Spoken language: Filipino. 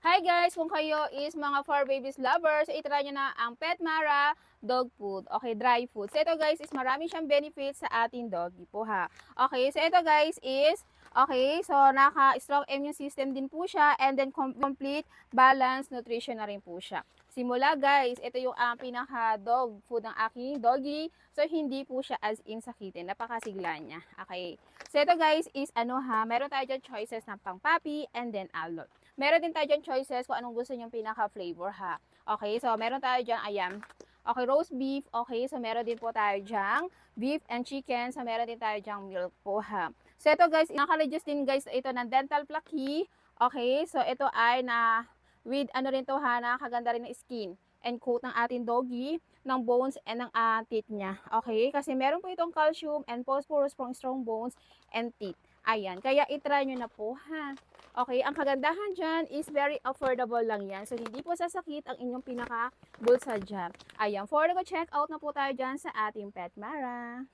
Hi guys! Kung kayo is mga for babies lovers, itry nyo na ang Petmara dog food. Okay, dry food. So ito guys is marami siyang benefits sa ating doggy po ha. Okay, so ito guys is, okay, so naka-strong immune system din po siya and then complete balanced nutrition na rin po siya. Simula guys, ito yung pinaka dog food ng aking doggy. So hindi po siya as in sakitin. Napakasigla niya. Okay. So ito guys is ano ha, meron tayo dyan choices ng pang puppy and then adult. Meron din tayo dyan choices kung anong gusto nyong pinaka-flavor ha. Okay, so meron tayo dyan, ayan. Okay, roast beef. Okay, so meron din po tayo dyan beef and chicken. So meron din tayo dyan milk po ha. So ito guys, naka-reduce din guys ito ng dental plaque. Okay, so ito ay na with ano rin to ha, nakakaganda rin ng skin and coat ng ating doggy, ng bones and ng teeth niya. Okay, kasi meron po itong calcium and phosphorus for strong bones and teeth. Ayan, kaya itry nyo na po ha. Okay, ang kagandahan dyan is very affordable lang yan. So, hindi po sasakit ang inyong pinaka-bulsa dyan. Ayan, for the check out na po tayo dyan sa ating Petmara.